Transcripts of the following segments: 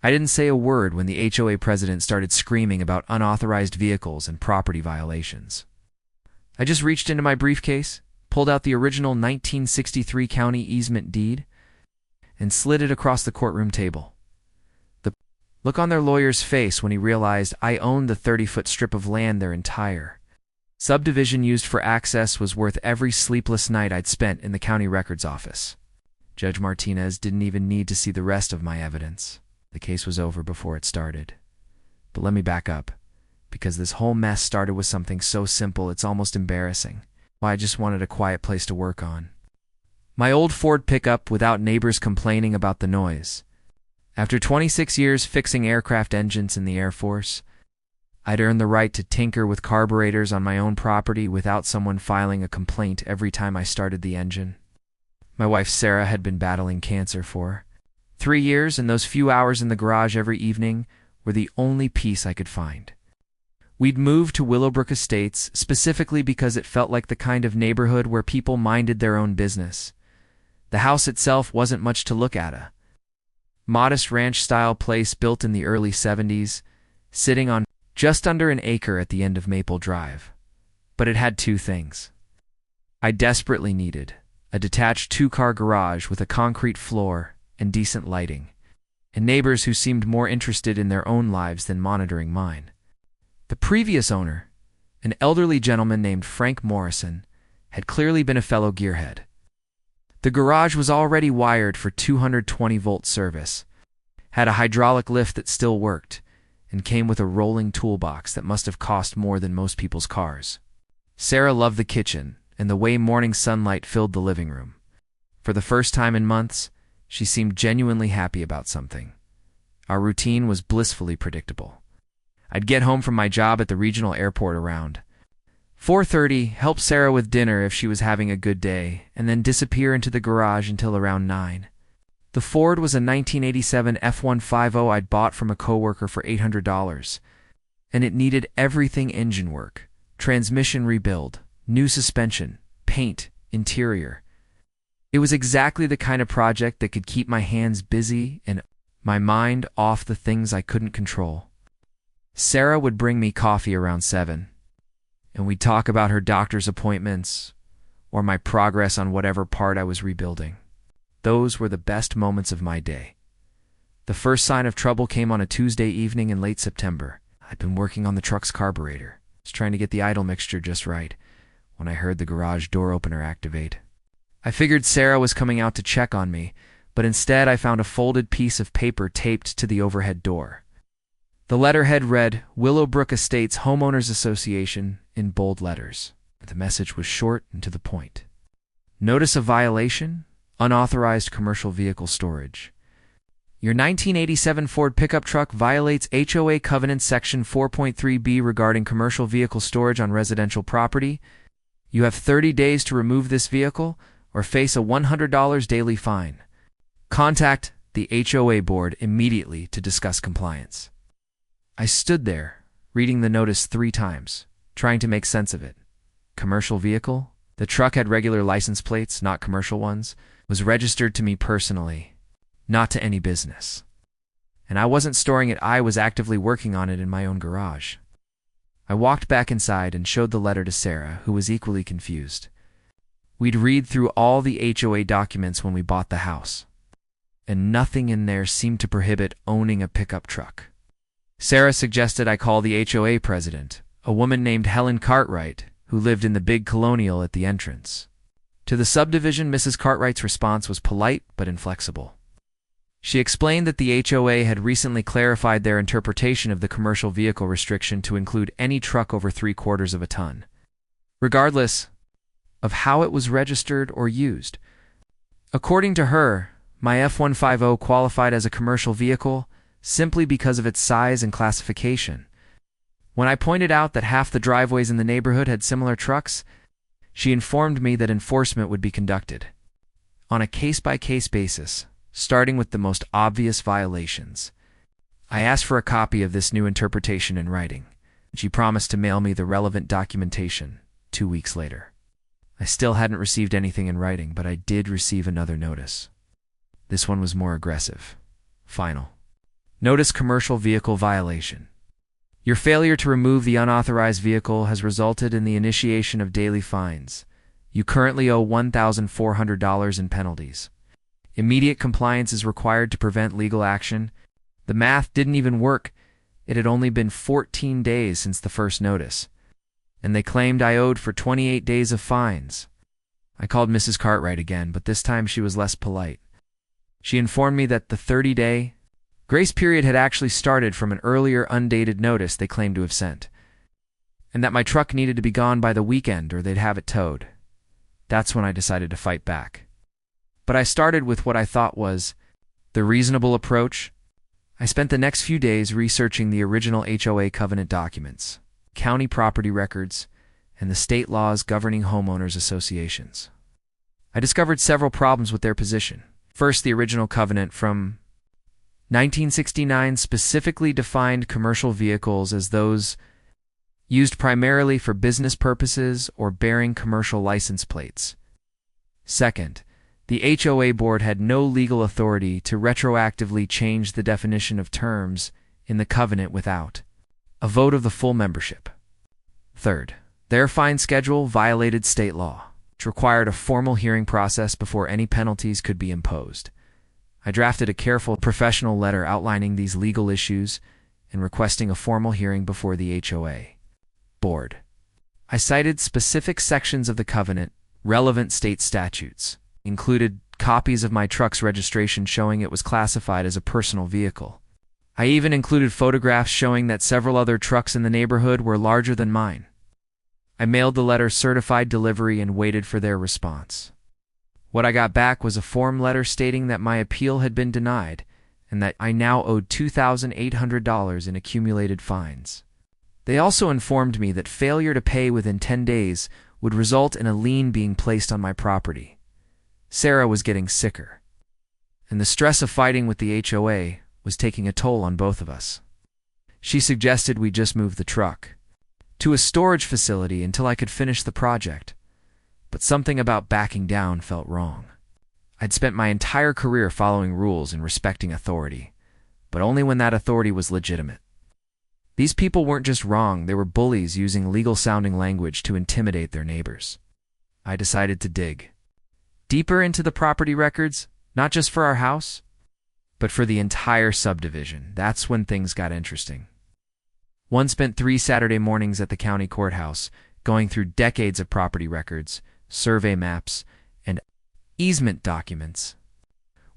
I didn't say a word when the HOA president started screaming about unauthorized vehicles and property violations. I just reached into my briefcase, pulled out the original 1963 county easement deed, and slid it across the courtroom table. The look on their lawyer's face when he realized I owned the 30-foot strip of land their entire subdivision used for access was worth every sleepless night I'd spent in the county records office. Judge Martinez didn't even need to see the rest of my evidence. The case was over before it started. But let me back up, because this whole mess started with something so simple it's almost embarrassing. Why, I just wanted a quiet place to work on. My old Ford pickup without neighbors complaining about the noise. After 26 years fixing aircraft engines in the Air Force, I'd earned the right to tinker with carburetors on my own property without someone filing a complaint every time I started the engine. My wife Sarah had been battling cancer for 3 years, and those few hours in the garage every evening were the only peace I could find. We'd moved to Willowbrook Estates specifically because it felt like the kind of neighborhood where people minded their own business. The house itself wasn't much to look at, a modest ranch-style place built in the early 70s, sitting on just under an acre at the end of Maple Drive. But it had two things I desperately needed: a detached 2-car garage with a concrete floor and decent lighting, and neighbors who seemed more interested in their own lives than monitoring mine. The previous owner, an elderly gentleman named Frank Morrison, had clearly been a fellow gearhead. The garage was already wired for 220-volt service, had a hydraulic lift that still worked, and came with a rolling toolbox that must have cost more than most people's cars. Sarah loved the kitchen and the way morning sunlight filled the living room. For the first time in months, she seemed genuinely happy about something. Our routine was blissfully predictable. I'd get home from my job at the regional airport around 4:30, help Sarah with dinner if she was having a good day, and then disappear into the garage until around 9. The Ford was a 1987 F-150 I'd bought from a coworker for $800, and it needed everything engine work, transmission rebuild, new suspension, paint, interior. It was exactly the kind of project that could keep my hands busy and my mind off the things I couldn't control. Sarah would bring me coffee around 7, and we'd talk about her doctor's appointments or my progress on whatever part I was rebuilding. Those were the best moments of my day. The first sign of trouble came on a Tuesday evening in late September. I'd been working on the truck's carburetor, just trying to get the idle mixture just right, when I heard the garage door opener activate. I figured Sarah was coming out to check on me, but instead I found a folded piece of paper taped to the overhead door. The letterhead read, Willowbrook Estates Homeowners Association, in bold letters. The message was short and to the point. Notice of violation: unauthorized commercial vehicle storage. Your 1987 Ford pickup truck violates HOA Covenant Section 4.3b regarding commercial vehicle storage on residential property. You have 30 days to remove this vehicle or face a $100 daily fine. Contact the HOA board immediately to discuss compliance. I stood there, reading the notice 3 times, trying to make sense of it. Commercial vehicle? The truck had regular license plates, not commercial ones, was registered to me personally, not to any business. And I wasn't storing it, I was actively working on it in my own garage. I walked back inside and showed the letter to Sarah, who was equally confused. We'd read through all the HOA documents when we bought the house, and nothing in there seemed to prohibit owning a pickup truck. Sarah suggested I call the HOA president, a woman named Helen Cartwright, who lived in the big colonial at the entrance. To the subdivision, Mrs. Cartwright's response was polite but inflexible. She explained that the HOA had recently clarified their interpretation of the commercial vehicle restriction to include any truck over 3/4 of a ton, regardless of how it was registered or used. According to her, my F-150 qualified as a commercial vehicle simply because of its size and classification. When I pointed out that half the driveways in the neighborhood had similar trucks, she informed me that enforcement would be conducted on a case-by-case basis, starting with the most obvious violations. I asked for a copy of this new interpretation in writing. She promised to mail me the relevant documentation 2 weeks later. I still hadn't received anything in writing, but I did receive another notice. This one was more aggressive. Final. Notice commercial vehicle violation. Your failure to remove the unauthorized vehicle has resulted in the initiation of daily fines. You currently owe $1,400 in penalties. Immediate compliance is required to prevent legal action. The math didn't even work. It had only been 14 days since the first notice, and they claimed I owed for 28 days of fines. I called Mrs. Cartwright again, but this time she was less polite. She informed me that the 30-day grace period had actually started from an earlier undated notice they claimed to have sent, and that my truck needed to be gone by the weekend or they'd have it towed. That's when I decided to fight back. But I started with what I thought was the reasonable approach. I spent the next few days researching the original HOA covenant documents, county property records, and the state laws governing homeowners associations. I discovered several problems with their position. First, the original covenant from 1969 specifically defined commercial vehicles as those used primarily for business purposes or bearing commercial license plates. Second, the HOA board had no legal authority to retroactively change the definition of terms in the covenant without a vote of the full membership. Third, their fine schedule violated state law, which required a formal hearing process before any penalties could be imposed. I drafted a careful professional letter outlining these legal issues and requesting a formal hearing before the HOA board. I cited specific sections of the covenant, relevant state statutes, included copies of my truck's registration showing it was classified as a personal vehicle. I even included photographs showing that several other trucks in the neighborhood were larger than mine. I mailed the letter certified delivery and waited for their response. What I got back was a form letter stating that my appeal had been denied and that I now owed $2,800 in accumulated fines. They also informed me that failure to pay within 10 days would result in a lien being placed on my property. Sarah was getting sicker, and the stress of fighting with the HOA was taking a toll on both of us. She suggested we just move the truck to a storage facility until I could finish the project. But something about backing down felt wrong. I'd spent my entire career following rules and respecting authority, but only when that authority was legitimate. These people weren't just wrong, they were bullies using legal-sounding language to intimidate their neighbors. I decided to dig deeper into the property records, not just for our house, but for the entire subdivision. That's when things got interesting. One spent 3 Saturday mornings at the county courthouse, going through decades of property records, survey maps, and easement documents.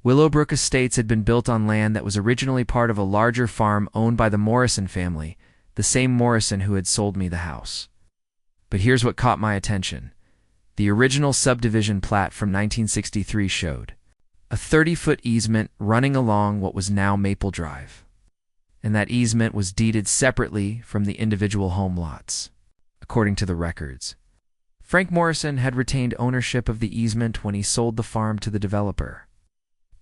Willowbrook Estates had been built on land that was originally part of a larger farm owned by the Morrison family, the same Morrison who had sold me the house. But here's what caught my attention. The original subdivision plat from 1963 showed a 30-foot easement running along what was now Maple Drive, and that easement was deeded separately from the individual home lots, according to the records. Frank Morrison had retained ownership of the easement when he sold the farm to the developer,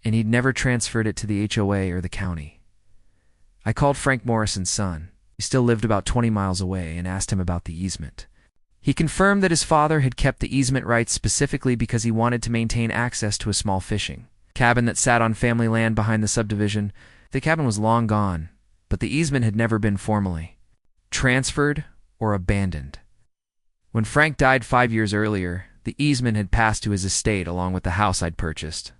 and he'd never transferred it to the HOA or the county. I called Frank Morrison's son. He still lived about 20 miles away, and asked him about the easement. He confirmed that his father had kept the easement rights specifically because he wanted to maintain access to a small fishing cabin that sat on family land behind the subdivision. The cabin was long gone, but the easement had never been formally transferred or abandoned. When Frank died 5 years earlier, the easement had passed to his estate along with the house I'd purchased.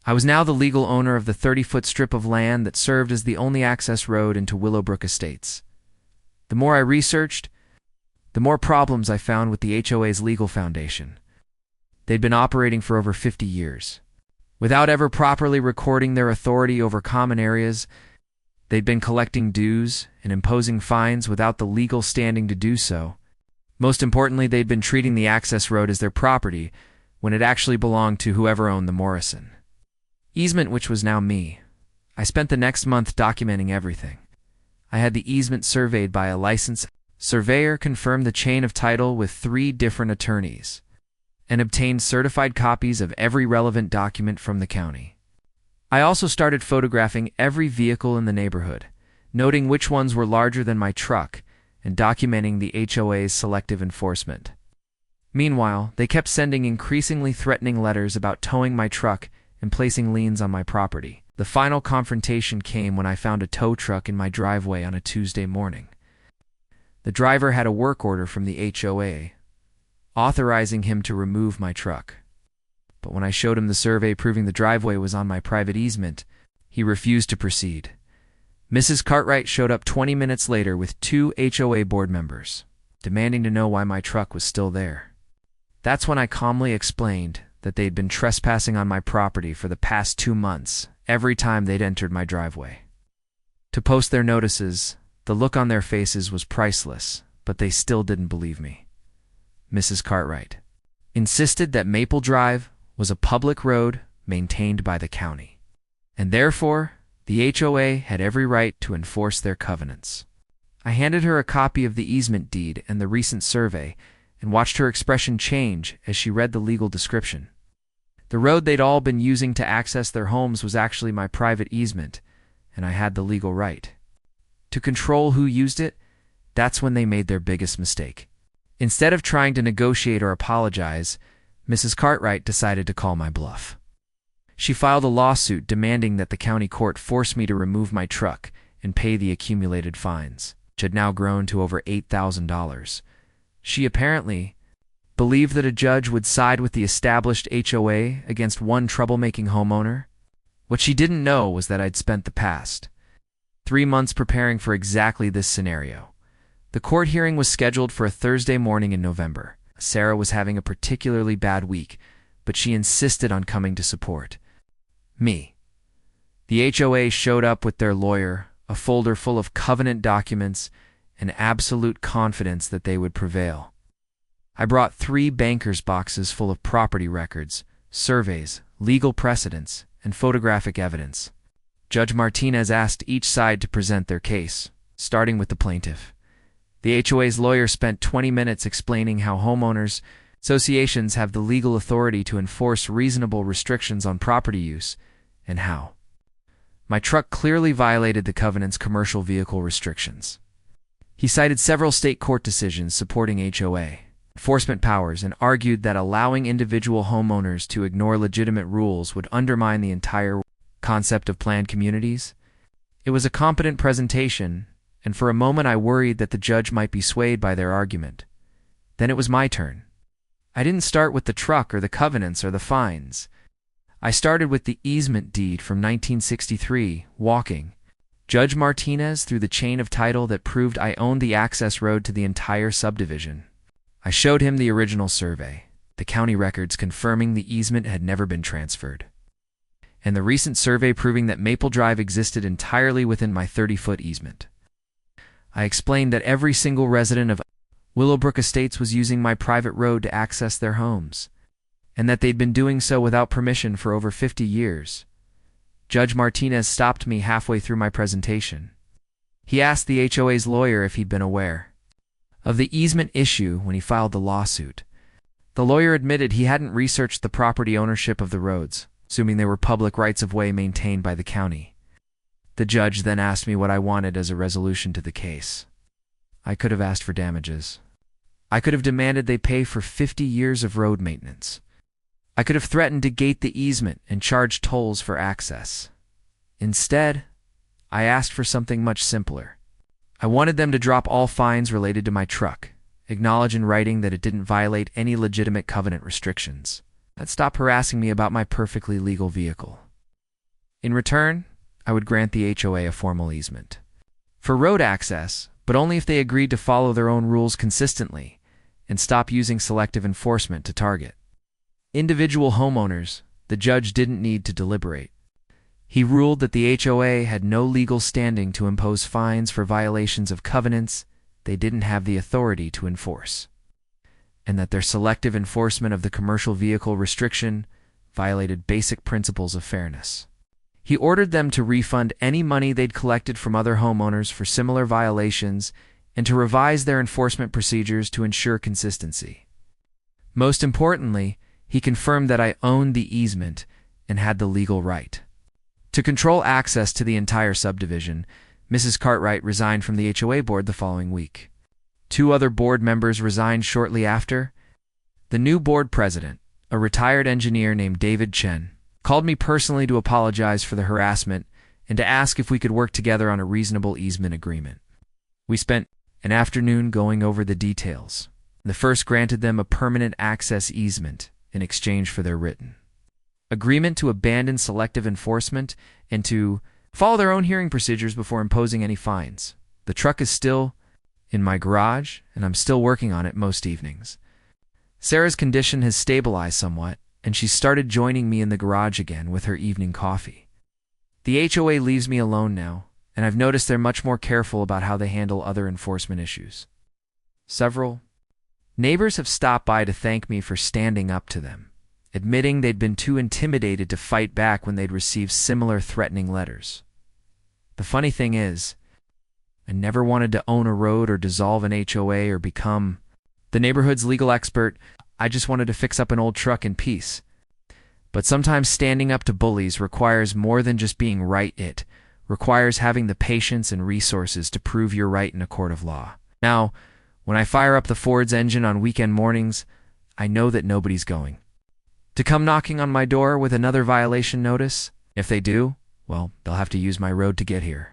I was now the legal owner of the 30-foot strip of land that served as the only access road into Willowbrook Estates. The more I researched, the more problems I found with the HOA's legal foundation. They'd been operating for over 50 years. Without ever properly recording their authority over common areas, they'd been collecting dues and imposing fines without the legal standing to do so. Most importantly, they'd been treating the access road as their property when it actually belonged to whoever owned the Morrison easement, which was now me. I spent the next month documenting everything. I had the easement surveyed by a licensed surveyor, confirmed the chain of title with 3 different attorneys, and obtained certified copies of every relevant document from the county. I also started photographing every vehicle in the neighborhood, noting which ones were larger than my truck, and documenting the HOA's selective enforcement. Meanwhile, they kept sending increasingly threatening letters about towing my truck and placing liens on my property. The final confrontation came when I found a tow truck in my driveway on a Tuesday morning. The driver had a work order from the HOA, authorizing him to remove my truck. But when I showed him the survey proving the driveway was on my private easement, he refused to proceed. Mrs. Cartwright showed up 20 minutes later with 2 HOA board members, demanding to know why my truck was still there. That's when I calmly explained that they'd been trespassing on my property for the past 2 months, every time they'd entered my driveway. To post their notices, the look on their faces was priceless, but they still didn't believe me. Mrs. Cartwright insisted that Maple Drive was a public road maintained by the county, and therefore the HOA had every right to enforce their covenants. I handed her a copy of the easement deed and the recent survey, and watched her expression change as she read the legal description. The road they'd all been using to access their homes was actually my private easement, and I had the legal right to control who used it. That's when they made their biggest mistake. Instead of trying to negotiate or apologize, Mrs. Cartwright decided to call my bluff. She filed a lawsuit demanding that the county court force me to remove my truck and pay the accumulated fines, which had now grown to over $8,000. She apparently believed that a judge would side with the established HOA against one troublemaking homeowner. What she didn't know was that I'd spent the past 3 months preparing for exactly this scenario. The court hearing was scheduled for a Thursday morning in November. Sarah was having a particularly bad week, but she insisted on coming to support me. The HOA showed up with their lawyer, a folder full of covenant documents, and absolute confidence that they would prevail. I brought 3 banker's boxes full of property records, surveys, legal precedents, and photographic evidence. Judge Martinez asked each side to present their case, starting with the plaintiff. The HOA's lawyer spent 20 minutes explaining how homeowners associations have the legal authority to enforce reasonable restrictions on property use, and how my truck clearly violated the covenant's commercial vehicle restrictions. He cited several state court decisions supporting HOA enforcement powers and argued that allowing individual homeowners to ignore legitimate rules would undermine the entire concept of planned communities. It was a competent presentation, and for a moment I worried that the judge might be swayed by their argument. Then it was my turn. I didn't start with the truck or the covenants or the fines. I started with the easement deed from 1963, walking Judge Martinez through the chain of title that proved I owned the access road to the entire subdivision. I showed him the original survey, the county records confirming the easement had never been transferred, and the recent survey proving that Maple Drive existed entirely within my 30-foot easement. I explained that every single resident of Willowbrook Estates was using my private road to access their homes, and that they'd been doing so without permission for over 50 years. Judge Martinez stopped me halfway through my presentation. He asked the HOA's lawyer if he'd been aware of the easement issue when he filed the lawsuit. The lawyer admitted he hadn't researched the property ownership of the roads, assuming they were public rights-of-way maintained by the county. The judge then asked me what I wanted as a resolution to the case. I could have asked for damages. I could have demanded they pay for 50 years of road maintenance. I could have threatened to gate the easement and charge tolls for access. Instead, I asked for something much simpler. I wanted them to drop all fines related to my truck, acknowledge in writing that it didn't violate any legitimate covenant restrictions, and stop harassing me about my perfectly legal vehicle. In return, I would grant the HOA a formal easement for road access, but only if they agreed to follow their own rules consistently and stop using selective enforcement to target individual homeowners. The judge didn't need to deliberate. He ruled that the HOA had no legal standing to impose fines for violations of covenants they didn't have the authority to enforce, and that their selective enforcement of the commercial vehicle restriction violated basic principles of fairness. He ordered them to refund any money they'd collected from other homeowners for similar violations and to revise their enforcement procedures to ensure consistency. Most importantly, he confirmed that I owned the easement and had the legal right to control access to the entire subdivision. Mrs. Cartwright resigned from the HOA board the following week. 2 other board members resigned shortly after. The new board president, a retired engineer named David Chen, called me personally to apologize for the harassment and to ask if we could work together on a reasonable easement agreement. We spent an afternoon going over the details. The first granted them a permanent access easement in exchange for their written agreement to abandon selective enforcement and to follow their own hearing procedures before imposing any fines. The truck is still in my garage, and I'm still working on it most evenings. Sarah's condition has stabilized somewhat, and she started joining me in the garage again with her evening coffee. The HOA leaves me alone now, and I've noticed they're much more careful about how they handle other enforcement issues. Several neighbors have stopped by to thank me for standing up to them, admitting they'd been too intimidated to fight back when they'd received similar threatening letters. The funny thing is, I never wanted to own a road or dissolve an HOA or become the neighborhood's legal expert. I just wanted to fix up an old truck in peace. But sometimes standing up to bullies requires more than just being right. It requires having the patience and resources to prove you're right in a court of law. Now, when I fire up the Ford's engine on weekend mornings, I know that nobody's going to come knocking on my door with another violation notice. If they do, well, they'll have to use my road to get here.